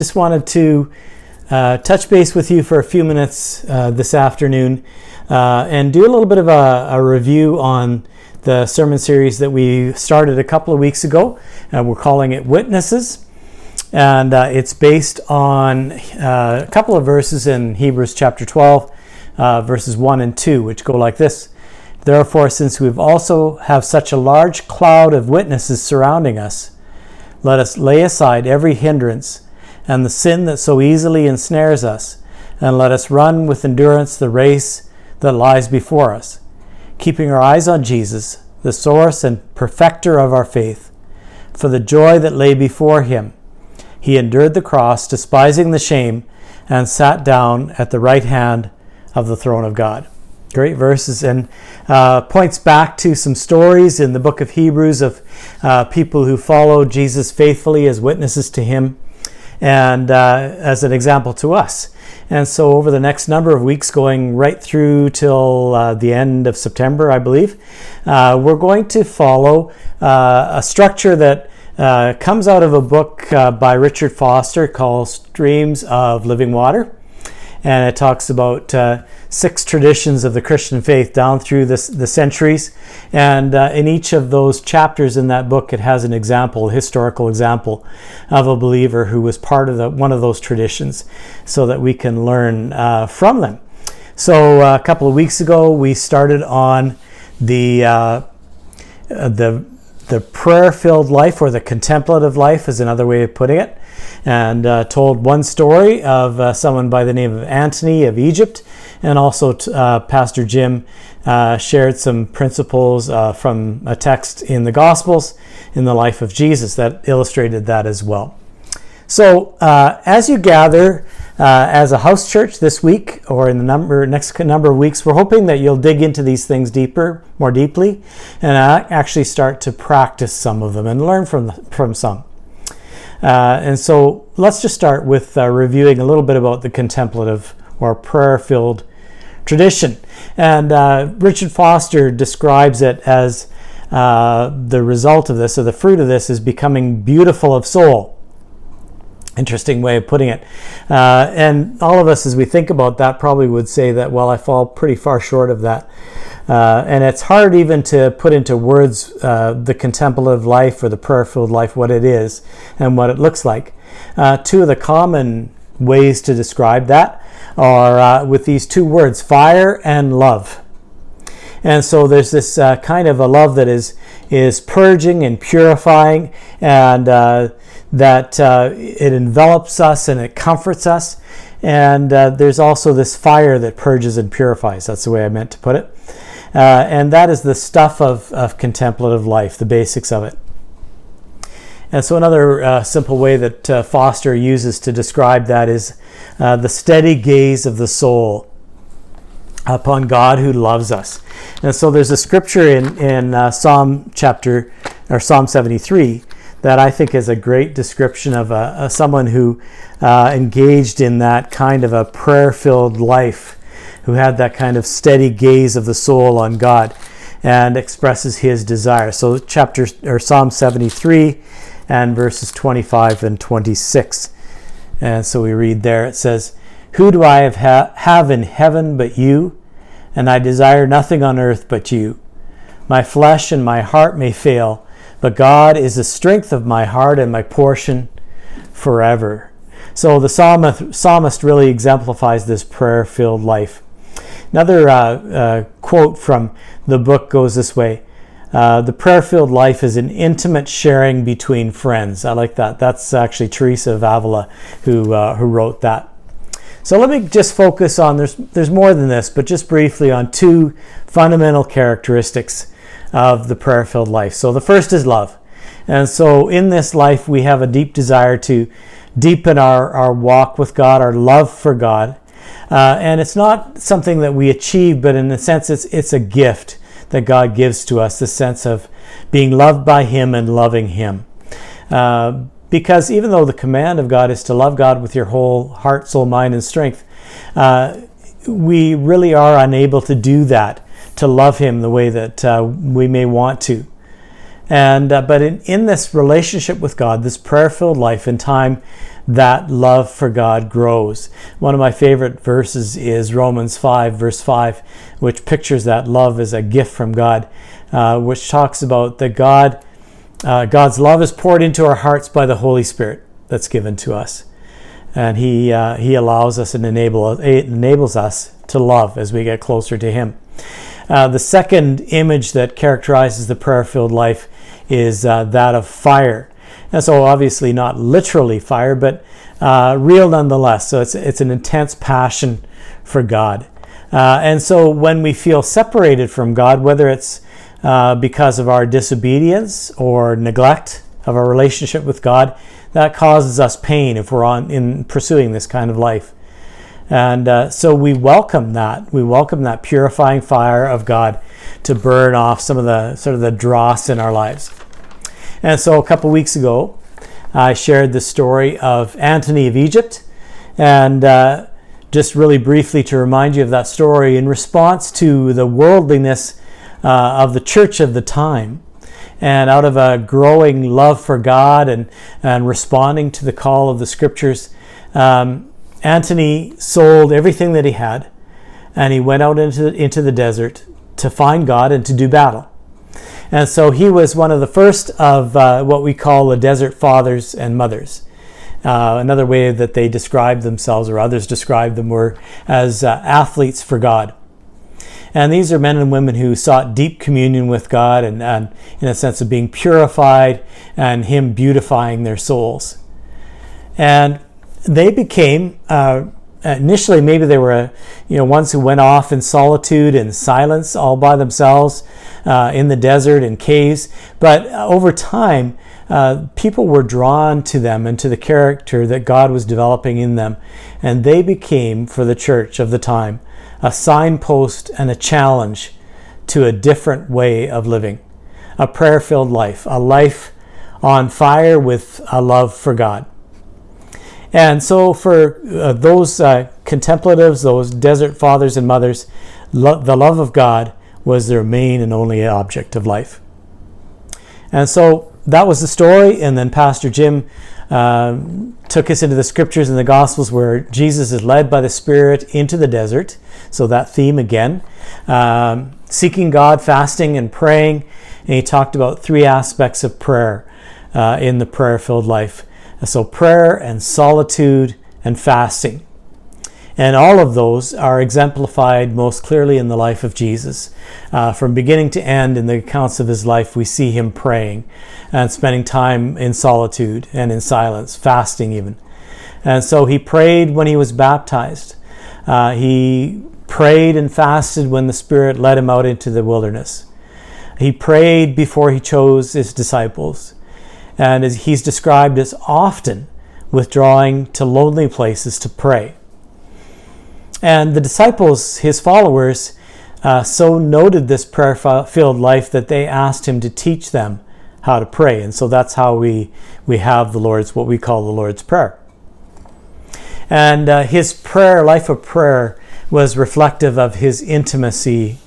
Just wanted to touch base with you for a few minutes this afternoon and do a little bit of a review on the sermon series that we started a couple of weeks ago. We're calling it Witnesses, and it's based on a couple of verses in Hebrews chapter 12, verses 1 and 2, which go like this. Therefore, since we also have such a large cloud of witnesses surrounding us, let us lay aside every hindrance and the sin that so easily ensnares us, and let us run with endurance the race that lies before us, keeping our eyes on Jesus, the source and perfecter of our faith. For the joy that lay before him, he endured the cross, despising the shame, and sat down at the right hand of the throne of God. Great verses, and points back to some stories in the book of Hebrews of people who followed Jesus faithfully as witnesses to him and as an example to us. And so over the next number of weeks, going right through till the end of September, I believe, we're going to follow a structure that comes out of a book by Richard Foster called Streams of Living Water. And it talks about 6 traditions of the Christian faith down through the centuries. And in each of those chapters in that book, it has an example, a historical example of a believer who was part of one of those traditions so that we can learn from them. So a couple of weeks ago, we started on the prayer-filled life, or the contemplative life is another way of putting it, and told one story of someone by the name of Antony of Egypt, and also Pastor Jim shared some principles from a text in the Gospels in the life of Jesus that illustrated that as well. So as you gather as a house church this week, or in the next number of weeks, we're hoping that you'll dig into these things more deeply, and actually start to practice some of them and learn from some. And so let's just start with reviewing a little bit about the contemplative or prayer-filled tradition. And Richard Foster describes it as the result of this, or the fruit of this, is becoming beautiful of soul. Interesting way of putting it. And all of us, as we think about that, probably would say that, well, I fall pretty far short of that. And it's hard even to put into words the contemplative life or the prayer-filled life, what it is and what it looks like. 2 of the common ways to describe that are with these 2 words, fire and love. And so there's this kind of a love that is purging and purifying, and that it envelops us and it comforts us. And there's also this fire that purges and purifies. That's the way I meant to put it. And that is the stuff of contemplative life, the basics of it. And so another simple way that Foster uses to describe that is the steady gaze of the soul upon God who loves us. And so there's a scripture in Psalm 73 that I think is a great description of someone who engaged in that kind of a prayer-filled life, who had that kind of steady gaze of the soul on God and expresses his desire. So Psalm 73 and verses 25 and 26. And so we read there, it says, "Who do I have in heaven but you? And I desire nothing on earth but you. My flesh and my heart may fail, but God is the strength of my heart and my portion forever." So the psalmist really exemplifies this prayer-filled life. Another quote from the book goes this way: "The prayer-filled life is an intimate sharing between friends." I like that. That's actually Teresa of Avila who wrote that. So let me just focus on, there's more than this, but just briefly on 2 fundamental characteristics of the prayer-filled life. So the first is love. And so in this life, we have a deep desire to deepen our walk with God, our love for God. And it's not something that we achieve, but in a sense, it's a gift that God gives to us, the sense of being loved by him and loving him. Because even though the command of God is to love God with your whole heart, soul, mind, and strength, we really are unable to do that, to love him the way that we may want to. And but in this relationship with God, this prayer-filled life, in time, that love for God grows. One of my favorite verses is Romans 5, verse 5, which pictures that love as a gift from God, which talks about that God's love is poured into our hearts by the Holy Spirit that's given to us. And He allows us and enables us to love as we get closer to Him. The second image that characterizes the prayer-filled life is that of fire. And so obviously not literally fire, but real nonetheless. So it's an intense passion for God. And so when we feel separated from God, whether it's because of our disobedience or neglect of our relationship with God, that causes us pain if we're in pursuing this kind of life. And so we welcome that. We welcome that purifying fire of God to burn off some of the sort of the dross in our lives. And so a couple weeks ago, I shared the story of Antony of Egypt. And just really briefly to remind you of that story, in response to the worldliness of the church of the time, and out of a growing love for God and responding to the call of the Scriptures, Antony sold everything that he had, and he went out into the desert to find God and to do battle. And so he was one of the first of what we call the desert fathers and mothers. Another way that they described themselves, or others described them, were as athletes for God. And these are men and women who sought deep communion with God and in a sense of being purified and Him beautifying their souls. And they became, initially maybe they were ones who went off in solitude and silence all by themselves in the desert in caves. But over time, people were drawn to them and to the character that God was developing in them. And they became, for the church of the time, a signpost and a challenge to a different way of living, a prayer-filled life, a life on fire with a love for God. And so for those contemplatives, those desert fathers and mothers, the love of God was their main and only object of life. And so that was the story. And then Pastor Jim took us into the Scriptures and the Gospels where Jesus is led by the Spirit into the desert. So that theme again, seeking God, fasting and praying. And he talked about three aspects of prayer in the prayer-filled life. So prayer and solitude and fasting. And all of those are exemplified most clearly in the life of Jesus. From beginning to end in the accounts of his life, we see him praying and spending time in solitude and in silence, fasting even. And so he prayed when he was baptized. He prayed and fasted when the Spirit led him out into the wilderness. He prayed before he chose his disciples. And he's described as often withdrawing to lonely places to pray. And the disciples, his followers, so noted this prayer-filled life that they asked him to teach them how to pray. And so that's how we have what we call the Lord's Prayer. And his prayer, life of prayer, was reflective of his intimacy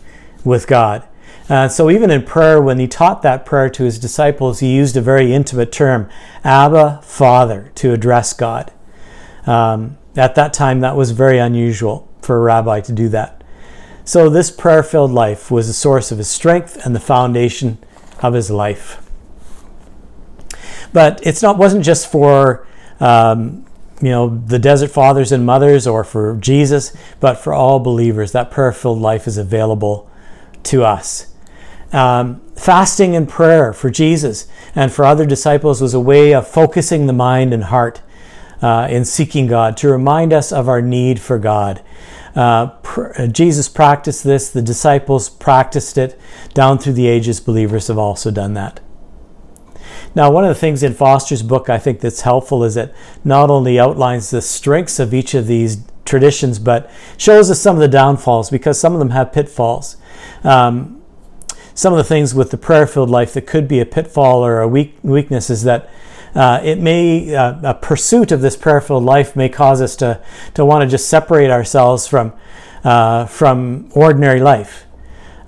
with God. So even in prayer, when he taught that prayer to his disciples, he used a very intimate term, Abba Father, to address God. At that time, that was very unusual for a rabbi to do that. So this prayer-filled life was the source of his strength and the foundation of his life. But wasn't just for the desert fathers and mothers or for Jesus, but for all believers. That prayer-filled life is available to us. Fasting and prayer for Jesus and for other disciples was a way of focusing the mind and heart in seeking God, to remind us of our need for God. Jesus practiced this, the disciples practiced it, down through the ages believers have also done that. Now, one of the things in Foster's book I think that's helpful is it not only outlines the strengths of each of these traditions, but shows us some of the downfalls, because some of them have pitfalls. Some of the things with the prayer-filled life that could be a pitfall or a weakness is that a pursuit of this prayer-filled life may cause us to want to just separate ourselves from ordinary life.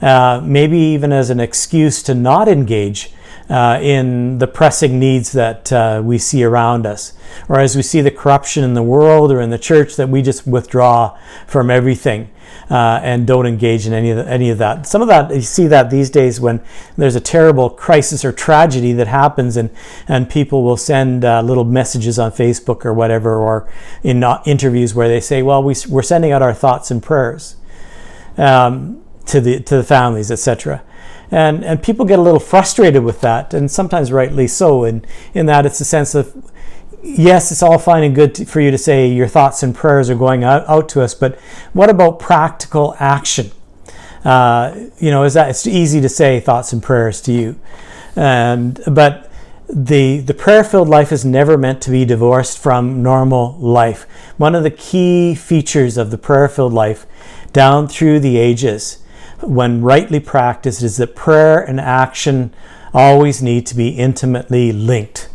Maybe even as an excuse to not engage in the pressing needs that we see around us, or as we see the corruption in the world or in the church, that we just withdraw from everything and don't engage in any of that. Some of that, you see that these days when there's a terrible crisis or tragedy that happens, and people will send little messages on Facebook or whatever, or in interviews where they say, well, we're sending out our thoughts and prayers to the families, etc. And people get a little frustrated with that, and sometimes rightly so, in that it's a sense of, yes, it's all fine and good for you to say your thoughts and prayers are going out to us, but what about practical action? Is that, it's easy to say thoughts and prayers to you, but the prayer-filled life is never meant to be divorced from normal life. One of the key features of the prayer-filled life down through the ages, when rightly practiced, is that prayer and action always need to be intimately linked.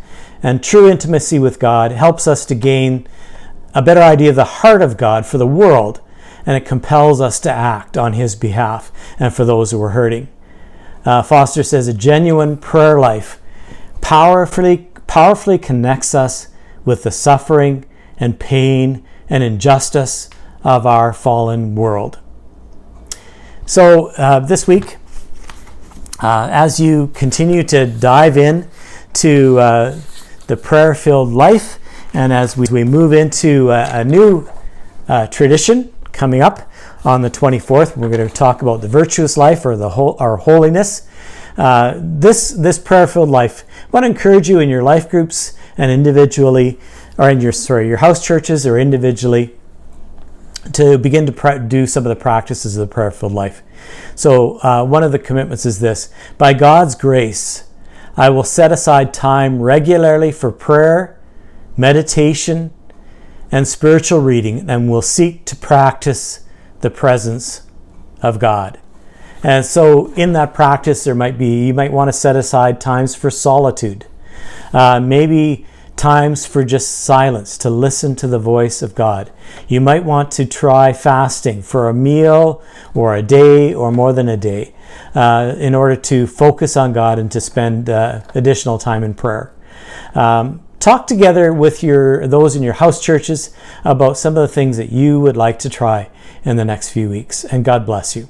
And true intimacy with God helps us to gain a better idea of the heart of God for the world, and it compels us to act on His behalf and for those who are hurting. Foster says a genuine prayer life powerfully connects us with the suffering and pain and injustice of our fallen world. So this week, as you continue to dive in to the prayer-filled life, and as we move into a new tradition coming up on the 24th, we're going to talk about the virtuous life, or our holiness. This prayer-filled life, I want to encourage you in your life groups and individually, or in your house churches or individually, to begin to do some of the practices of the prayer-filled life. So one of the commitments is this: by God's grace, I will set aside time regularly for prayer, meditation, and spiritual reading, and will seek to practice the presence of God. And so in that practice, you might want to set aside times for solitude, maybe times for just silence, to listen to the voice of God. You might want to try fasting for a meal or a day or more than a day in order to focus on God and to spend additional time in prayer. Talk together with those in your house churches about some of the things that you would like to try in the next few weeks, and God bless you.